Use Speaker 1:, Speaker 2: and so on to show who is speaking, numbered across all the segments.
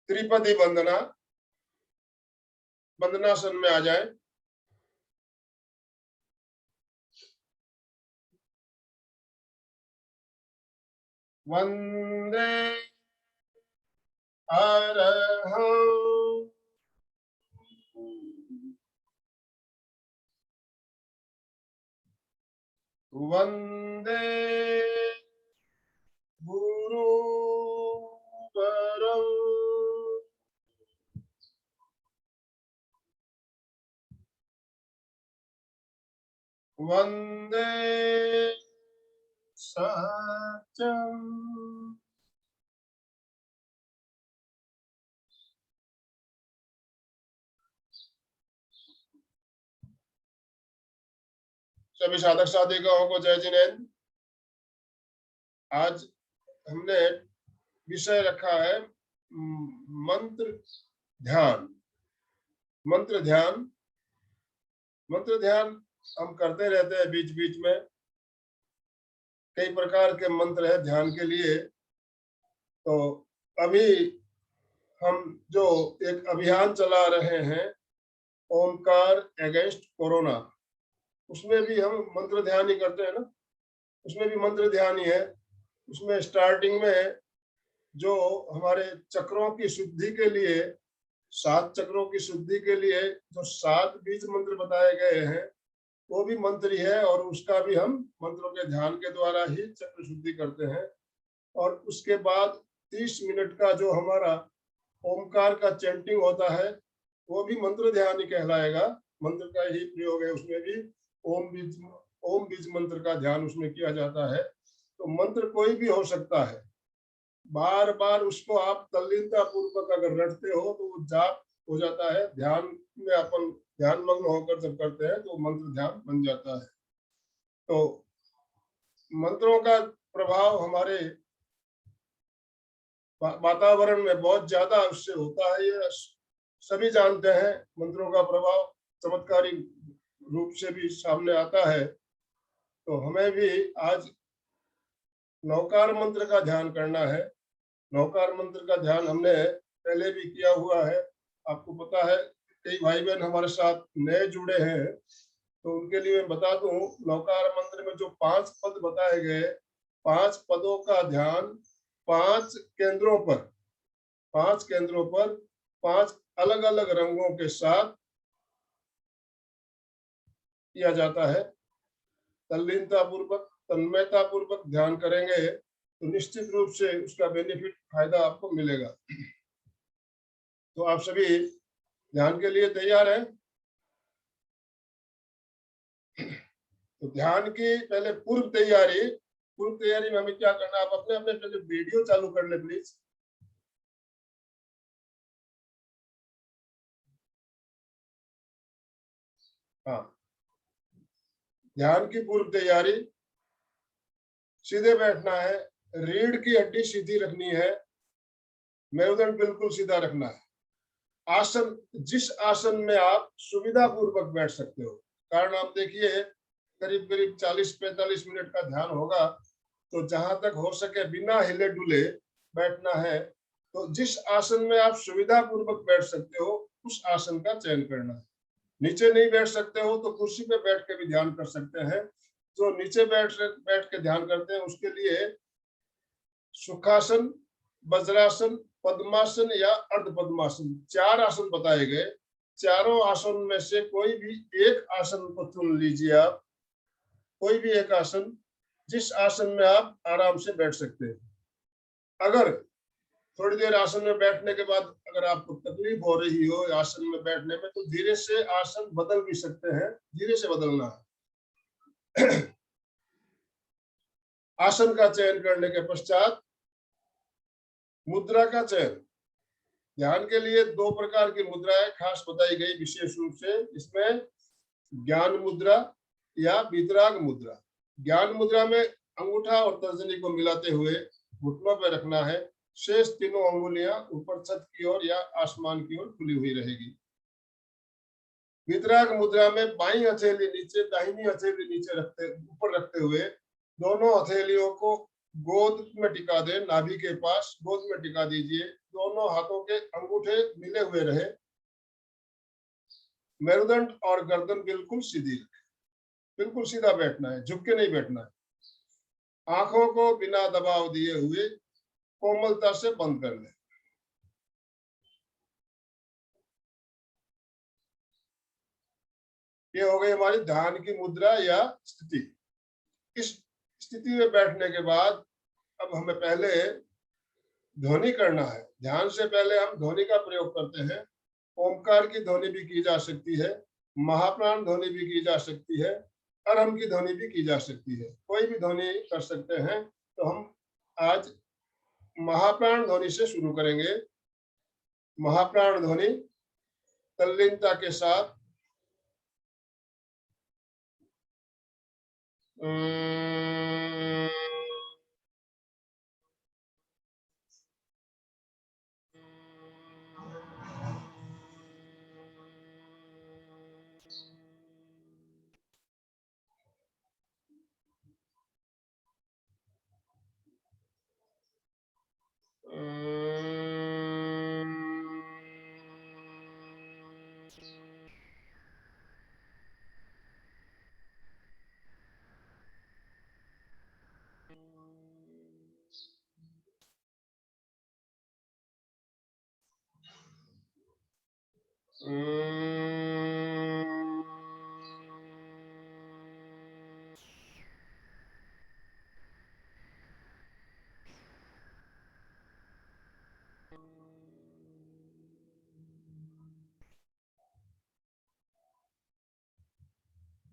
Speaker 1: त्रिपदी वंदना, वंदनासन में आ जाए। वंदे अरहं वंदे गुरुवरं वंदे सत्यं सभी साधक साधिकाओं को जय जिनेन्द्र। आज हमने विषय रखा है मंत्र ध्यान। मंत्र ध्यान हम करते रहते हैं बीच बीच में। कई प्रकार के मंत्र है ध्यान के लिए। तो अभी हम जो एक अभियान चला रहे हैं ओमकार अगेंस्ट कोरोना, उसमें भी हम मंत्र ध्यान ही करते हैं ना। उसमें भी मंत्र ध्यान ही है। उसमें स्टार्टिंग में जो हमारे चक्रों की शुद्धि के लिए, 7 चक्रों की शुद्धि के लिए जो 7 बीज मंत्र बताए गए हैं वो भी मंत्र ही है, और उसका भी हम मंत्रों के ध्यान के द्वारा ही चक्र शुद्धि करते हैं। और उसके बाद 30 मिनट का जो हमारा ओमकार का चैंटिंग होता है वो भी मंत्र ध्यान ही कहलाएगा। मंत्र का ही प्रयोग है। उसमें भी ओम बीज मंत्र का ध्यान उसमें किया जाता है। तो मंत्र कोई भी हो सकता है। बार बार उसको आप तल्लीनता पूर्वक अगर रटते हो तो वो जाप हो जाता है। ध्यान में अपन ध्यान मग्न होकर जब करते हैं तो मंत्र ध्यान बन जाता है। तो मंत्रों का प्रभाव हमारे वातावरण में बहुत ज्यादा उससे होता है। ये सभी जानते हैं। मंत्रों का प्रभाव चमत्कारी रूप से भी सामने आता है। तो हमें भी आज नौकार मंत्र का ध्यान करना है। नौकार मंत्र का ध्यान हमने पहले भी किया हुआ है। आपको पता है कई भाई बहन हमारे साथ नए जुड़े हैं तो उनके लिए मैं बता दूं, नौकार मंत्र में जो 5 पद बताए गए, 5 पदों का ध्यान 5 केंद्रों पर 5 अलग अलग रंगों के साथ किया जाता है। तल्लीनता पूर्वक, तन्मयता पूर्वक ध्यान करेंगे तो निश्चित रूप से उसका बेनिफिट, फायदा आपको मिलेगा। तो आप सभी ध्यान के लिए तैयार हैं? तो ध्यान की पहले पूर्व तैयारी में हमें क्या करना है? आप अपने अपने पहले वीडियो चालू कर ले प्लीज। हाँ, ध्यान की पूर्व तैयारी, सीधे बैठना है, रीढ़ की हड्डी सीधी रखनी है, मेरुदंड बिल्कुल सीधा रखना है। आसन, जिस आसन में आप सुविधा पूर्वक बैठ सकते हो। कारण आप देखिए करीब करीब 40-45 मिनट का ध्यान होगा, तो जहां तक हो सके बिना हिले डुले बैठना है। तो जिस आसन में आप सुविधा पूर्वक बैठ सकते हो उस आसन का चयन करना है। नीचे नहीं बैठ सकते हो तो कुर्सी पे बैठ के भी ध्यान कर सकते हैं। जो नीचे बैठ के ध्यान करते हैं उसके लिए सुखासन, वज्रासन, पद्मासन या अर्ध पद्मासन, 4 आसन बताए गए। चारों आसन में से कोई भी एक आसन को चुन लीजिए आप। कोई भी एक आसन, जिस आसन में आप आराम से बैठ सकते हैं। अगर थोड़ी देर आसन में बैठने के बाद अगर आपको तकलीफ हो रही हो आसन में बैठने में, तो धीरे से आसन बदल भी सकते हैं। धीरे से बदलना है। आसन का चयन करने के पश्चात मुद्रा का चयन। ध्यान के लिए 2 प्रकार की मुद्राएं खास बताई गई विशेष रूप से। इसमें ज्ञान मुद्रा या वितराग मुद्रा। ज्ञान मुद्रा में अंगूठा और तर्जनी को मिलाते हुए घुटनों पर रखना है। शेष तीनों अंगुलियां ऊपर छत की ओर या आसमान की ओर खुली हुई रहेगी। वितराग मुद्रा में बाईं हथेली नीचे, दाहिनी हथेली नीचे ऊपर रखते हुए दोनों हथेलियों को गोद में टिका दे, नाभि के पास गोद में टिका दीजिए, दोनों हाथों के अंगूठे मिले हुए रहे, मेरुदंड और गर्दन बिल्कुल सीधी रखे, बिल्कुल सीधा बैठना है, झुक के नहीं बैठना है। आंखों को बिना दबाव दिए हुए कोमलता से बंद कर ले। ये हो गई हमारी ध्यान की मुद्रा या स्थिति। इस स्थिति में बैठने के बाद अब हमें पहले ध्वनि करना है। ध्यान से पहले हम ध्वनि का प्रयोग करते हैं। ओमकार की ध्वनि भी की जा सकती है, महाप्राण ध्वनि भी की जा सकती है, अरहम की ध्वनि भी की जा सकती है, कोई भी ध्वनि कर सकते हैं। तो हम आज महाप्राण ध्वनि से शुरू करेंगे। महाप्राण ध्वनि तल्लीनता के साथ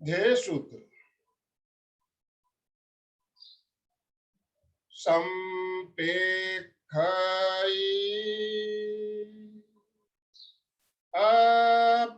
Speaker 1: ध्येय सूत्र संपेखई अपगमपेणं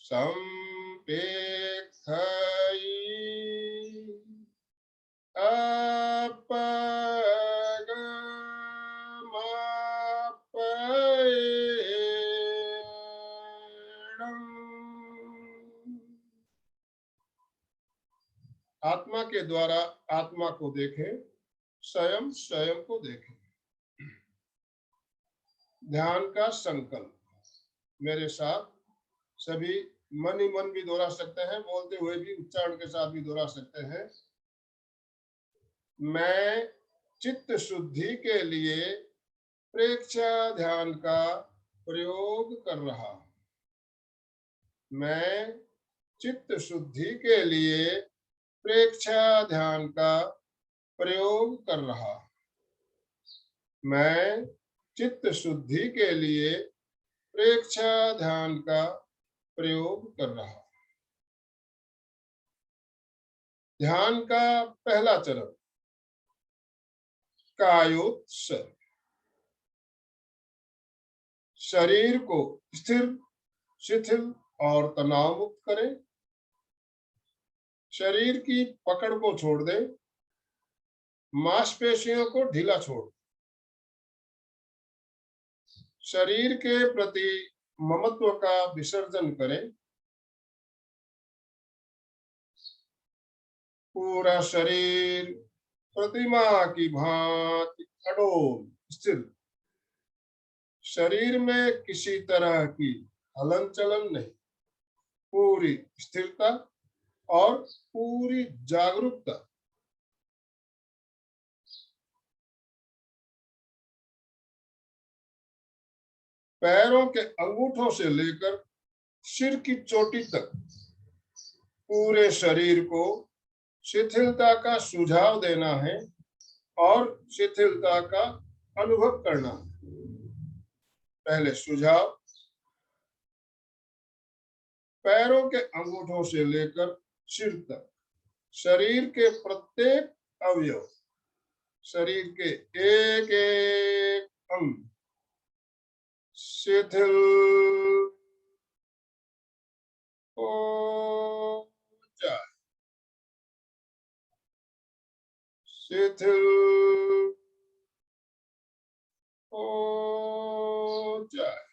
Speaker 1: संपेखई आत्मा के द्वारा आत्मा को देखें, स्वयं स्वयं को देखें। ध्यान का संकल्प मेरे साथ सभी मन ही मन भी दोहरा सकते हैं, बोलते हुए भी उच्चारण के साथ भी दोहरा सकते हैं। मैं चित्त शुद्धि के लिए प्रेक्षा ध्यान का प्रयोग कर रहा हूं। मैं चित्त शुद्धि के लिए प्रेक्षा ध्यान का प्रयोग कर रहा हूं। मैं चित्त शुद्धि के लिए प्रेक्षा ध्यान का प्रयोग कर रहा हूं। ध्यान का पहला चरण कायोत्सर्ग। शरीर को स्थिर, शिथिल और तनाव मुक्त करें। शरीर की पकड़ को छोड़ दें, मांसपेशियों को ढीला छोड़। शरीर के प्रति ममत्व का विसर्जन करें। पूरा शरीर प्रतिमा की भांति अडोल स्थिर। शरीर में किसी तरह की हलन चलन नहीं, पूरी स्थिरता और पूरी जागरूकता। पैरों के अंगूठों से लेकर सिर की चोटी तक पूरे शरीर को शिथिलता का सुझाव देना है और शिथिलता का अनुभव करना है। पहले सुझाव, पैरों के अंगूठों से लेकर सिर तक शरीर के प्रत्येक अवयव, शरीर के एक एक अंग शिथिल हो जाए, शिथिल हो जाए,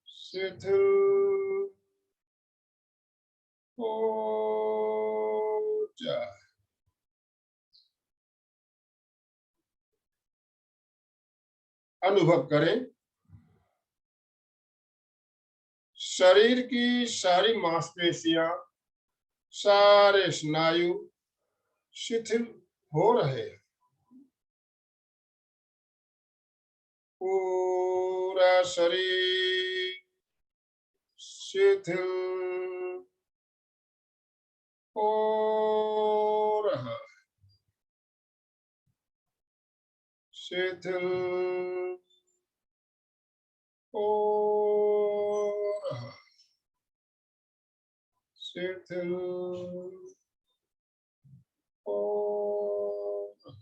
Speaker 1: शिथिल हो जाए। अनुभव करें शरीर की सारी मांसपेशियां, सारे स्नायु शिथिल हो रहे हैं। पूरा शरीर शिथिल हो रहा है, शिथिल हो रहा है, शिथिल हो रहा है।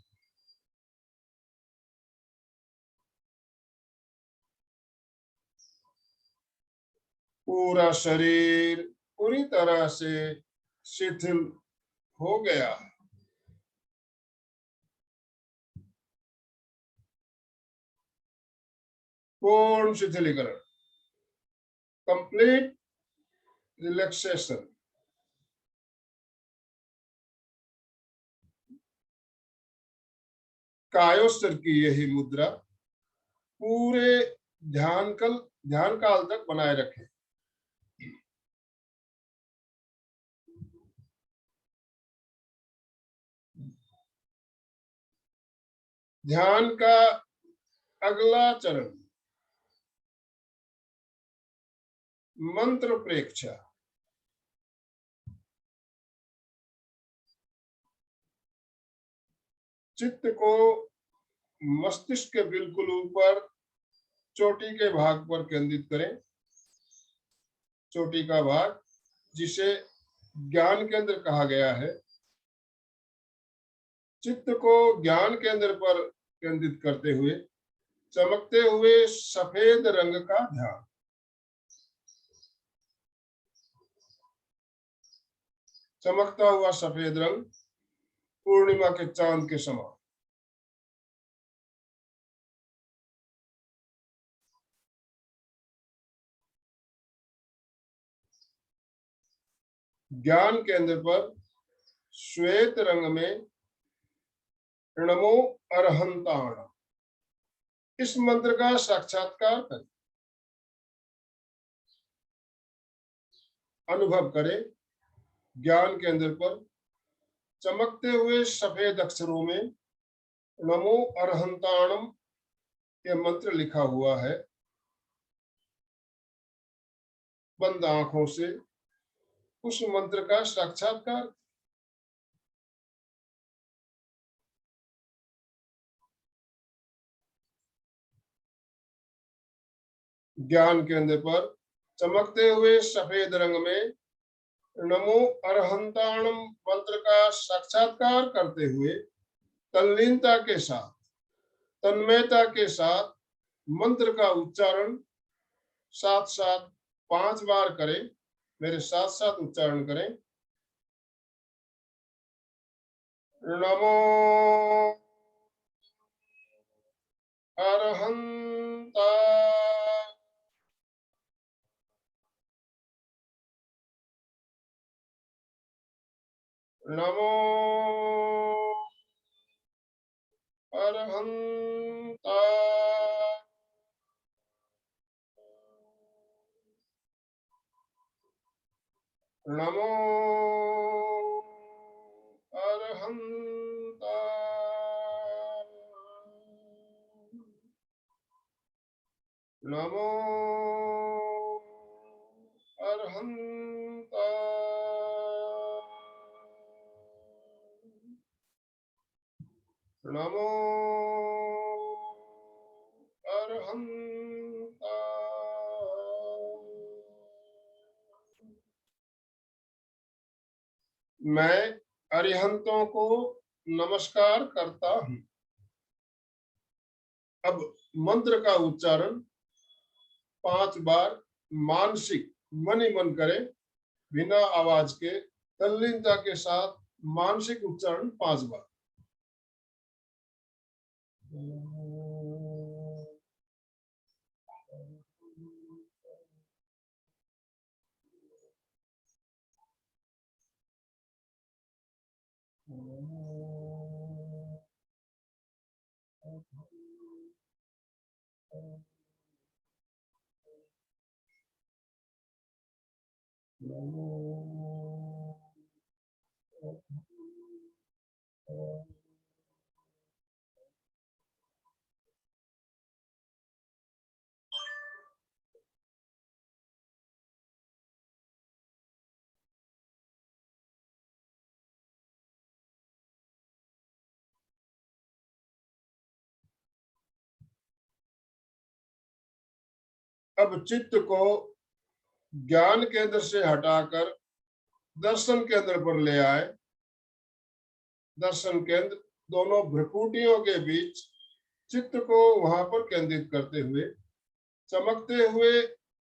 Speaker 1: पूरा शरीर पूरी तरह से शिथिल हो गया। पूर्ण शिथिलीकरण, कंप्लीट रिलैक्सेशन। कायोस्तर की यही मुद्रा पूरे ध्यान काल तक बनाए रखें। ध्यान का अगला चरण मंत्र प्रेक्षा। चित्त को मस्तिष्क के बिल्कुल ऊपर चोटी के भाग पर केंद्रित करें। चोटी का भाग जिसे ज्ञान केंद्र कहा गया है। चित्त को ज्ञान केंद्र पर केंद्रित करते हुए चमकते हुए सफेद रंग का ध्यान। चमकता हुआ सफेद रंग पूर्णिमा के चांद के समान। ज्ञान केंद्र पर श्वेत रंग में नमो अरहंताण इस मंत्र का साक्षात्कार करें। अनुभव करें ज्ञान केंद्र पर चमकते हुए सफेद अक्षरों में नमो अरहंताणम यह मंत्र लिखा हुआ है। बंद आंखों से उस मंत्र का साक्षात्कार। ज्ञान केंद्र पर चमकते हुए सफेद रंग में नमो अरहंताणम मंत्र का साक्षात्कार करते हुए तल्लीनता के साथ, तन्मयता के साथ मंत्र का उच्चारण साथ साथ 5 बार करें। मेरे साथ साथ उच्चारण करें। नमो अरहंता नमो अरहंता नमो अरहंता नमो अरहंता नमो अरहंता मैं अरिहंतों को नमस्कार करता हूं। अब मंत्र का उच्चारण 5 बार मानसिक मन ही मन करें, बिना आवाज के, तल्लीनता के साथ मानसिक उच्चारण 5 बार। अब चित्त को ज्ञान केंद्र से हटाकर दर्शन केंद्र पर ले आए। दर्शन केंद्र दोनों भ्रुकुटियों के बीच चित्त को वहां पर केंद्रित करते हुए चमकते हुए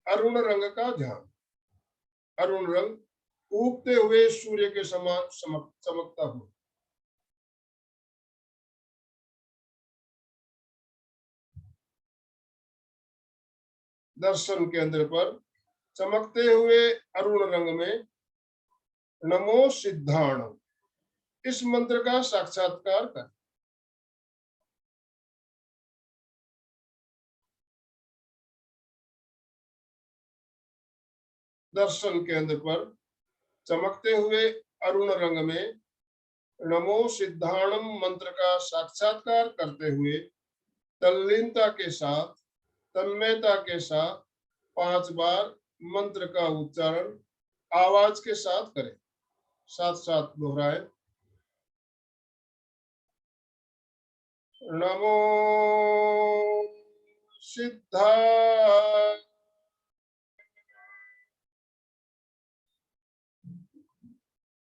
Speaker 1: अरुण रंग का ध्यान। अरुण रंग उगते हुए सूर्य के समान चमकता हुआ। दर्शन केंद्र पर चमकते हुए अरुण रंग में नमो सिद्धाणम, इस मंत्र का साक्षात्कार कर। दर्शन केंद्र पर चमकते हुए अरुण रंग में नमो सिद्धाणम मंत्र का साक्षात्कार करते हुए तल्लीनता के साथ, तन्मयता के साथ 5 बार मंत्र का उच्चारण आवाज के साथ करें। साथ साथ दोहराए। नमो सिद्धाय,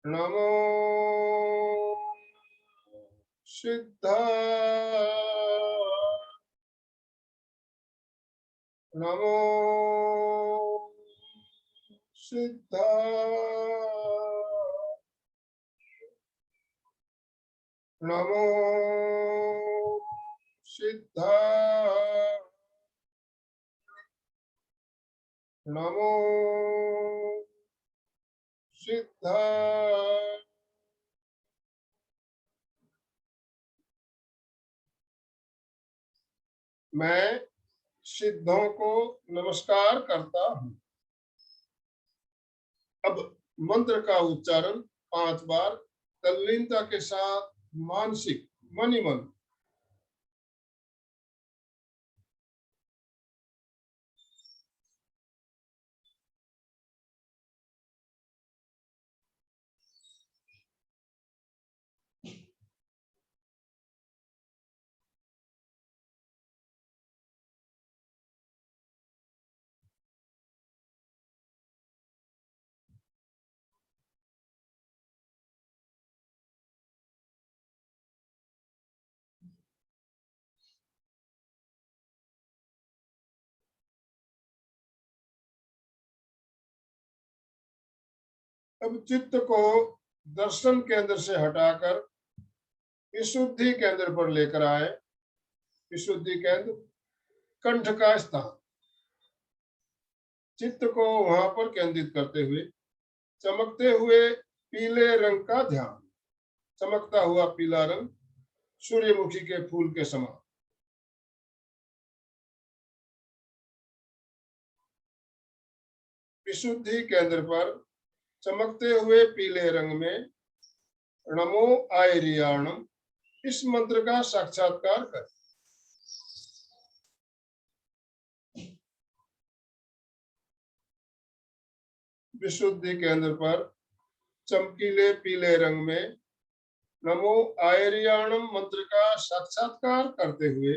Speaker 1: नमो सिद्धाय, नमो सिद्धाय, नमो सिद्धाय, नमो सिद्धाय। मैं सिद्धों को नमस्कार करता हूं। अब मंत्र का उच्चारण 5 बार तल्लीनता के साथ मानसिक मन ही मन। अब चित्त को दर्शन केंद्र से हटाकर विशुद्धि केंद्र पर लेकर आए। विशुद्धि केंद्र कंठ का स्थान। चित्त को वहां पर केंद्रित करते हुए चमकते हुए पीले रंग का ध्यान। चमकता हुआ पीला रंग सूर्यमुखी के फूल के समान। विशुद्धि केंद्र पर चमकते हुए पीले रंग में नमो आयरियाणम, इस मंत्र का साक्षात्कार कर। विशुद्धि केंद्र पर चमकीले पीले रंग में नमो आयरियाणम मंत्र का साक्षात्कार करते हुए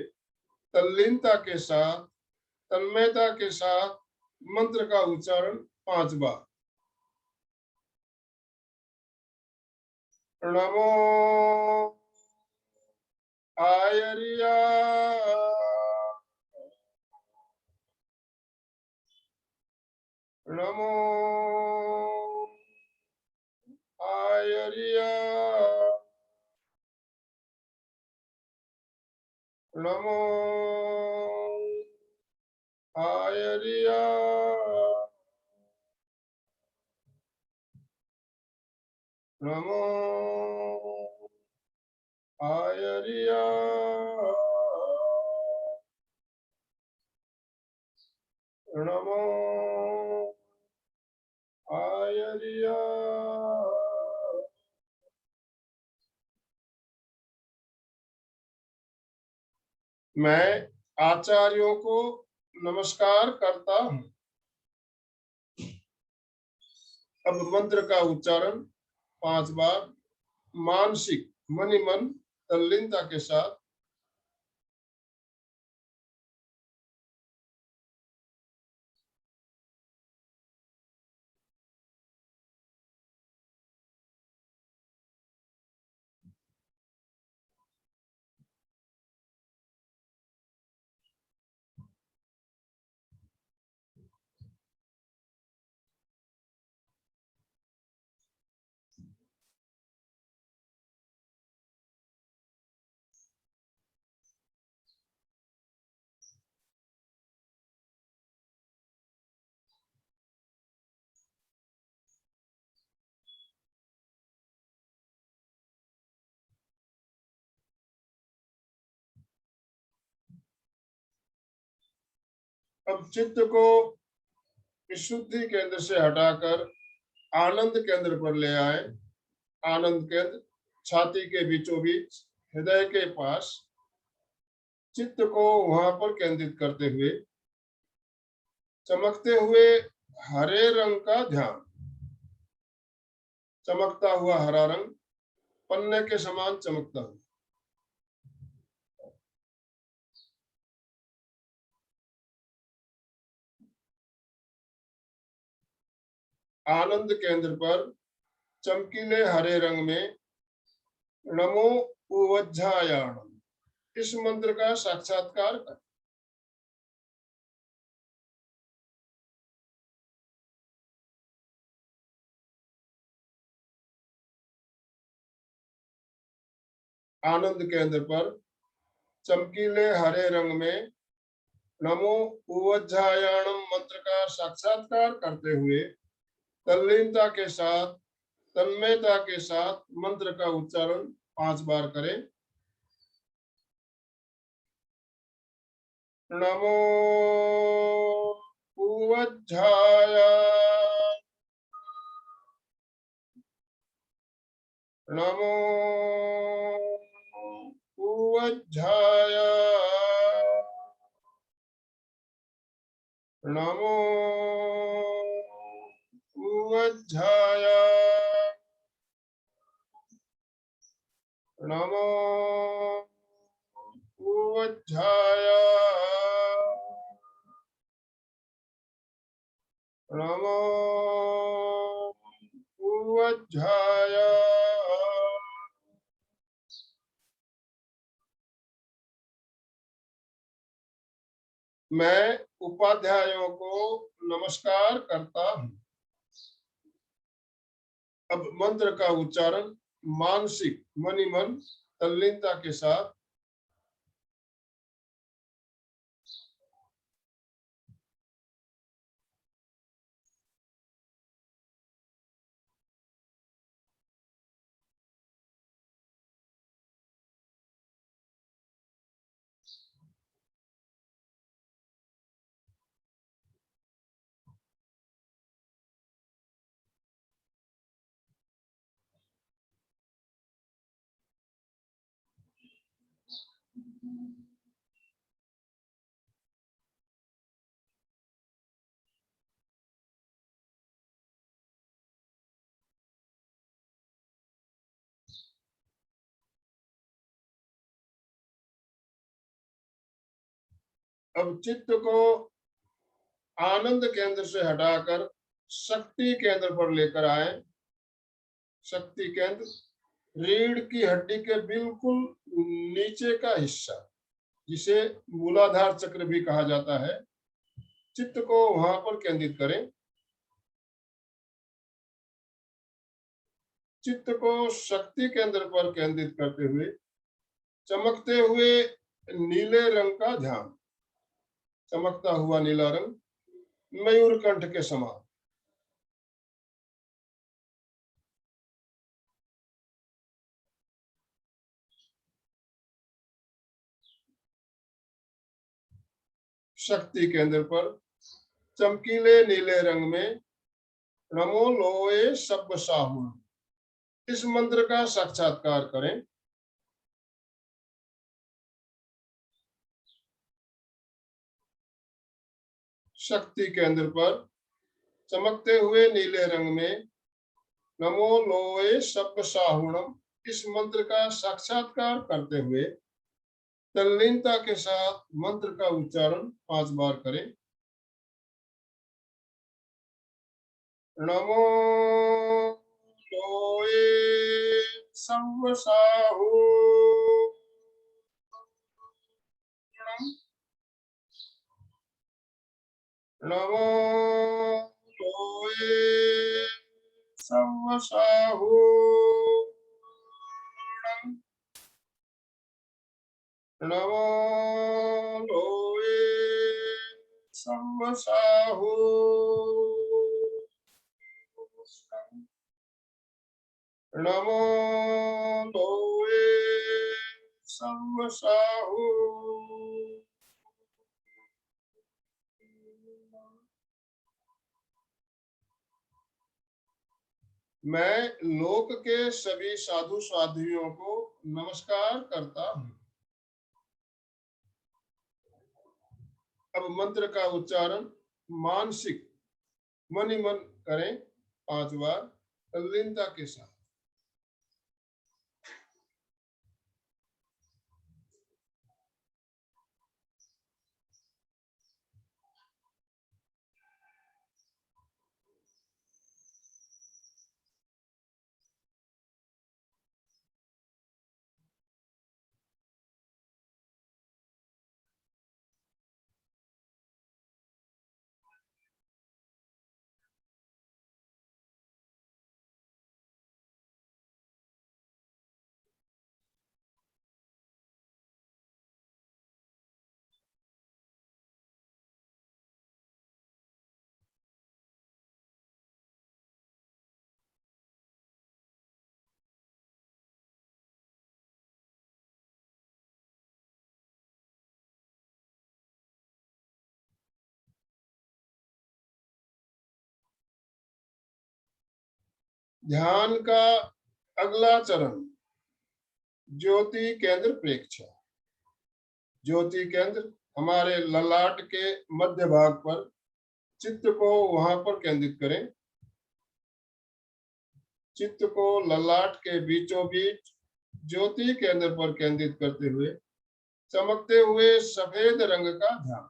Speaker 1: तल्लीनता के साथ, तन्मयता के साथ मंत्र का उच्चारण 5 बार। नमो आयरिया, नमो आयरिया, नमो आयरिया, नमो आयरिया, नमो आयरिया। मैं आचार्यों को नमस्कार करता हूँ। अब मंत्र का उच्चारण 5 बार मानसिक मनि मन तल्लीनता के साथ। अब चित्त को विशुद्धि केंद्र से हटाकर आनंद केंद्र पर ले आए। आनंद केंद्र छाती के बीचों बीच हृदय के पास। चित्त को वहां पर केंद्रित करते हुए चमकते हुए हरे रंग का ध्यान। चमकता हुआ हरा रंग पन्ने के समान चमकता हुआ। आनंद केंद्र पर चमकीले हरे रंग में नमो उवज्झायाणम इस मंत्र का साक्षात्कार कर। आनंद केंद्र पर चमकीले हरे रंग में नमो उवज्झायाणम मंत्र का साक्षात्कार करते हुए तल्लीनता के साथ तन्मयता के साथ मंत्र का उच्चारण 5 बार करें। नमो उवज्झाय, नमो उवज्झाय, नमो उवज्झाय, नमो उवज्झाय, नमो उवज्झाय, मैं उपाध्यायों को नमस्कार करता हूँ। अब मंत्र का उच्चारण मानसिक मनि मन तल्लीनता के साथ। अब चित्त को आनंद केंद्र से हटाकर शक्ति केंद्र पर लेकर आए। शक्ति केंद्र रीढ़ की हड्डी के बिल्कुल नीचे का हिस्सा, जिसे मूलाधार चक्र भी कहा जाता है, चित्त को वहां पर केंद्रित करें। चित्त को शक्ति केंद्र पर केंद्रित करते हुए चमकते हुए नीले रंग का ध्यान, चमकता हुआ नीला रंग मयूरकंठ के समान। शक्ति केंद्र पर चमकीले नीले रंग में नमो लोए सब साहुण, इस मंत्र का साक्षात्कार करें। शक्ति केंद्र पर चमकते हुए नीले रंग में नमो लोए सब साहुणम, इस मंत्र का साक्षात्कार करते हुए तल्लीनता के साथ मंत्र का उच्चारण 5 बार करें। नमो लोए सब साहुणम, नमो लोए सब साहुणम, नमो लोए सब साहुणम, नमो लोए सब साहुणम। मैं लोक के सभी साधु साध्वियों को नमस्कार करता हूँ। अब मंत्र का उच्चारण मानसिक मन ही मन करें 5 बार तल्लीनता के साथ। ध्यान का अगला चरण ज्योति केंद्र प्रेक्षा। ज्योति केंद्र हमारे ललाट के मध्य भाग पर, चित्त को वहां पर केंद्रित करें। चित्त को ललाट के बीचों बीच ज्योति केंद्र पर केंद्रित करते हुए चमकते हुए सफेद रंग का ध्यान।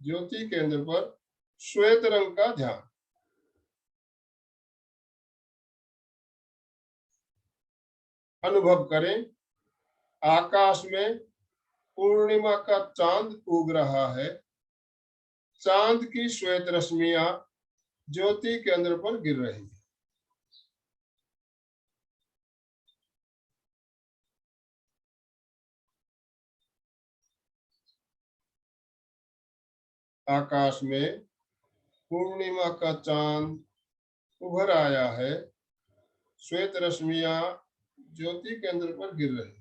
Speaker 1: ज्योति केंद्र पर श्वेत रंग का ध्यान। अनुभव करें आकाश में पूर्णिमा का चांद उग रहा है। चांद की श्वेत रश्मियां ज्योति केंद्र पर गिर रही है। आकाश में पूर्णिमा का चांद उभर आया है। श्वेत रश्मियां ज्योति केंद्र पर गिर रही है।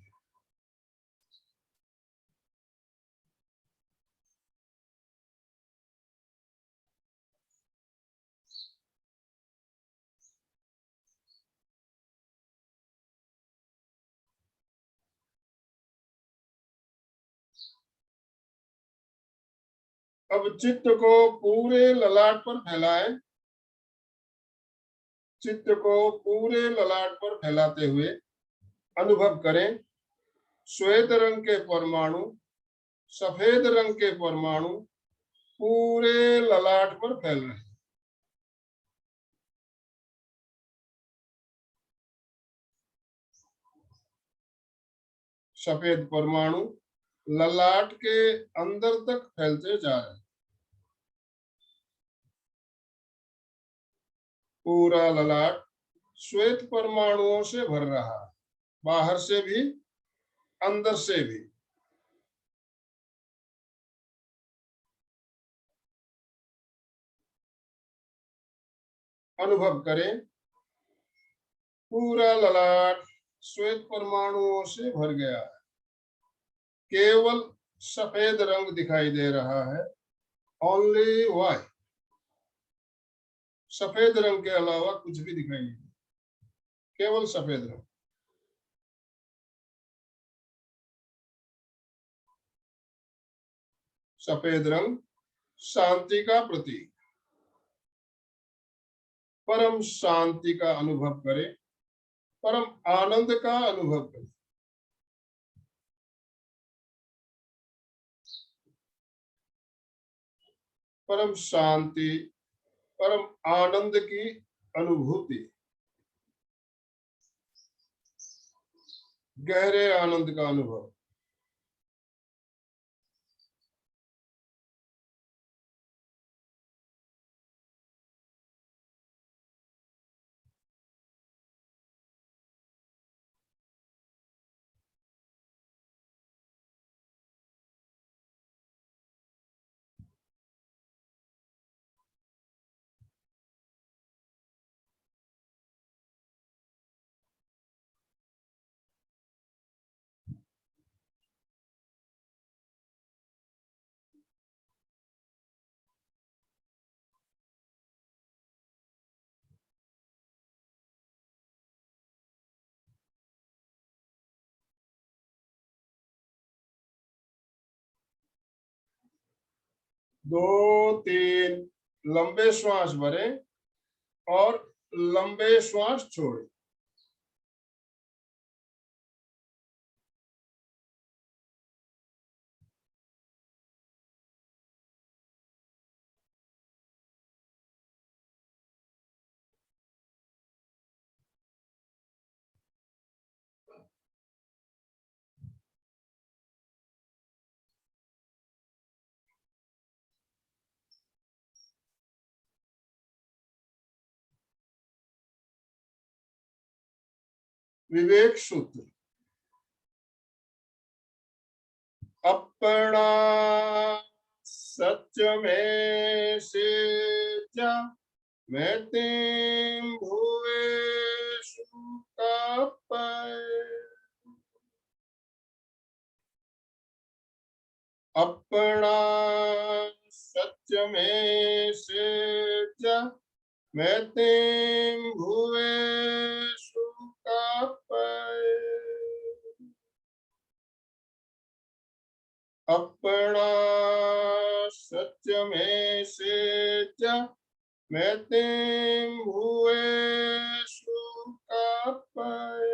Speaker 1: अब चित्त को पूरे ललाट पर फैलाएं। चित्त को पूरे ललाट पर फैलाते हुए अनुभव करें श्वेत रंग के परमाणु सफेद रंग के परमाणु पूरे ललाट पर फैल रहे हैं। सफेद परमाणु ललाट के अंदर तक फैलते जा रहे हैं। पूरा ललाट श्वेत परमाणुओं से भर रहा है, बाहर से भी अंदर से भी। अनुभव करें, पूरा ललाट श्वेत परमाणुओं से भर गया है, केवल सफेद रंग दिखाई दे रहा है। ओनली व्हाइट, सफेद रंग के अलावा कुछ भी दिखाई नहीं, केवल सफेद रंग। सफेद रंग शांति का प्रतीक। परम शांति का अनुभव करें, परम आनंद का अनुभव करें। परम शांति, परम आनंद की अनुभूति, गहरे आनंद का अनुभव। दो तीन लंबे श्वास भरें और लंबे श्वास छोड़ें। विवेक सूत्र। अपना सच में से जा मैं तेम भुवेषु कापय। अपना सच में से जा मैं तेम भुवेषु कापय। अपना सच में से जा मैं तेम भुवेषु कापय।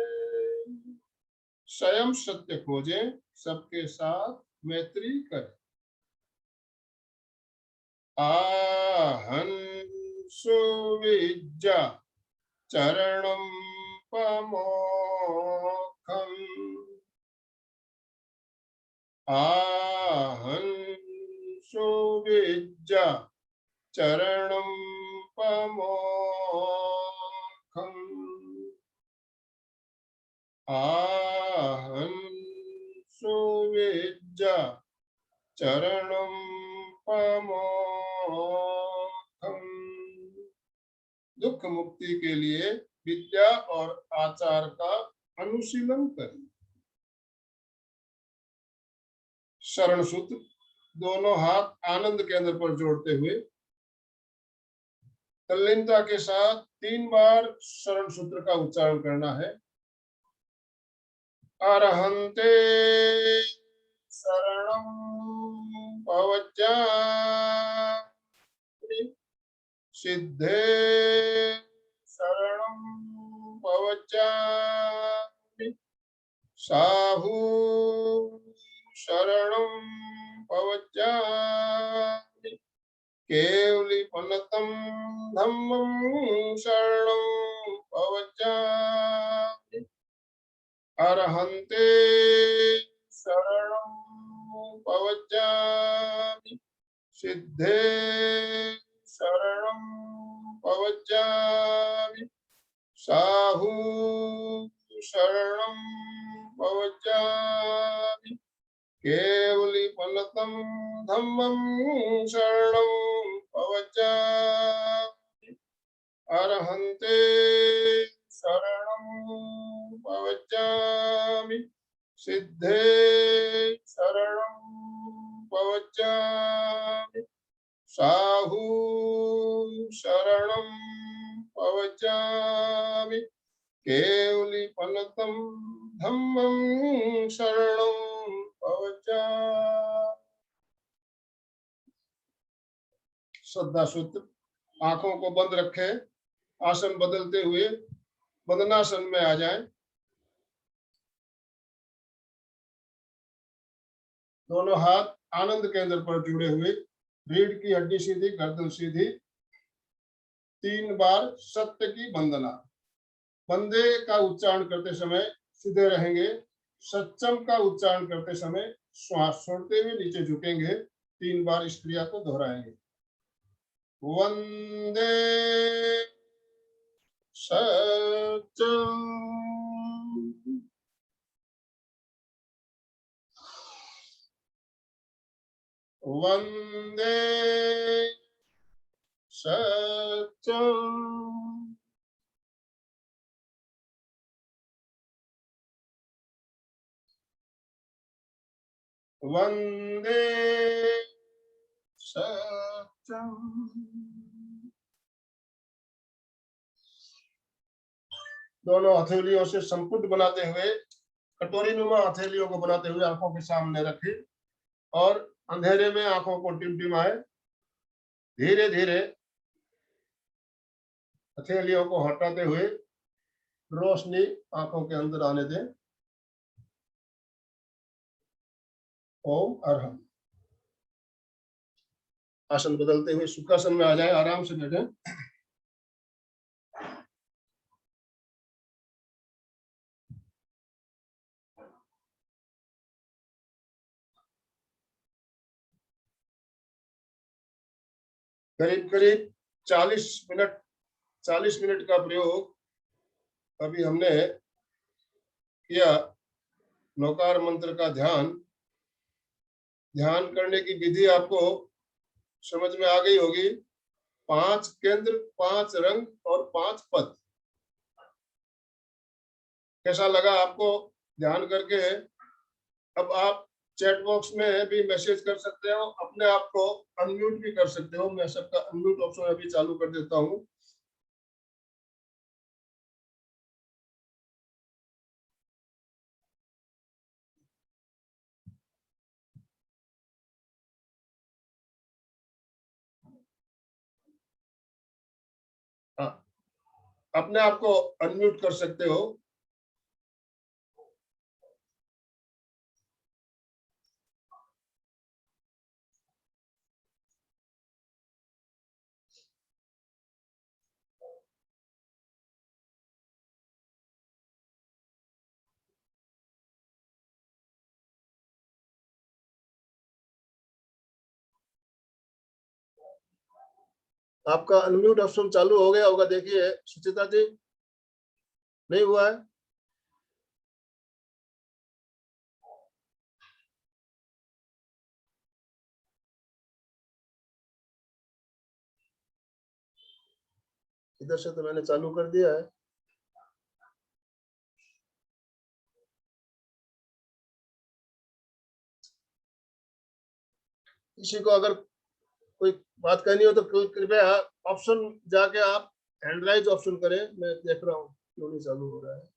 Speaker 1: स्वयं सत्य खोजें, सबके साथ मैत्री करें। आहं सुविज्जा चरणं पमोक्षम्। आहं सुविज्जा चरणं पमोक्षम्। आहं सुविज्जा चरणं पमोक्षम्। दुख मुक्ति के लिए विद्या और आचार का अनुशीलन करें। शरण सूत्र। दोनों हाथ आनंद केंद्र पर जोड़ते हुए तल्लीनता के साथ 3 बार शरण सूत्र का उच्चारण करना है। अरहन्ते शरणं पवज्जामि। सिद्धे शरणं पवज्जामि। साहू शरणं पवज्जामि। केवलीपनतं धम्मं शरणं पवज्जामि। अरहन्ते सिद्धे शरणं पवज्जामि साहू शरणं पवज्जामि केवली फलतं धम्मं शरणं पवज्जामि अरहन्ते शरणं पवज्जामि सिद्धे शरणं पवज्जामि साहू शरणं पवज्जामि केवली फलतं धम्मं शरणं पवज्जामि। श्रद्धा सूत्र। आंखों को बंद रखे, आसन बदलते हुए बदनासन में आ जाएं। दोनों हाथ आनंद केंद्र पर जुड़े हुए, रीढ़ की हड्डी सीधी, गर्दन सीधी। 3 बार सत्य की वंदना। वंदे का उच्चारण करते समय सीधे रहेंगे। सच्चम का उच्चारण करते समय श्वास छोड़ते हुए नीचे झुकेंगे। 3 बार इस क्रिया को दोहराएंगे। वंदे सच्चम वंदे सच्चम वंदे सच्चम। दोनों हथेलियों से संपुट बनाते हुए, कटोरी नुमा हथेलियों को बनाते हुए आंखों के सामने रखें और अंधेरे में आंखों को टिमटिमाए। धीरे धीरे हथेलियों को हटाते हुए रोशनी आंखों के अंदर आने दें। ओम अरहम। आसन बदलते हुए सुखासन में आ जाए, आराम से बैठे। करीब करीब 40 मिनट का प्रयोग अभी हमने किया। नौकार मंत्र का ध्यान करने की विधि आपको समझ में आ गई होगी। 5 केंद्र, 5 रंग और 5 पद। कैसा लगा आपको ध्यान करके? अब आप चैट बॉक्स में भी मैसेज कर सकते हो, अपने आप को अनम्यूट भी कर सकते हो। मैं सबका अनम्यूट ऑप्शन अभी चालू कर देता हूँ। हाँ, अपने आप को अनम्यूट कर सकते हो। आपका अनम्यूट ऑप्शन चालू हो गया होगा, देखिए सुचिता जी। नहीं हुआ है? इधर से तो मैंने चालू कर दिया है। किसी को अगर कोई बात करनी हो तो कृपया ऑप्शन जाके आप हैंड राइज ऑप्शन करें। मैं देख रहा हूँ क्यों नहीं चालू हो रहा है।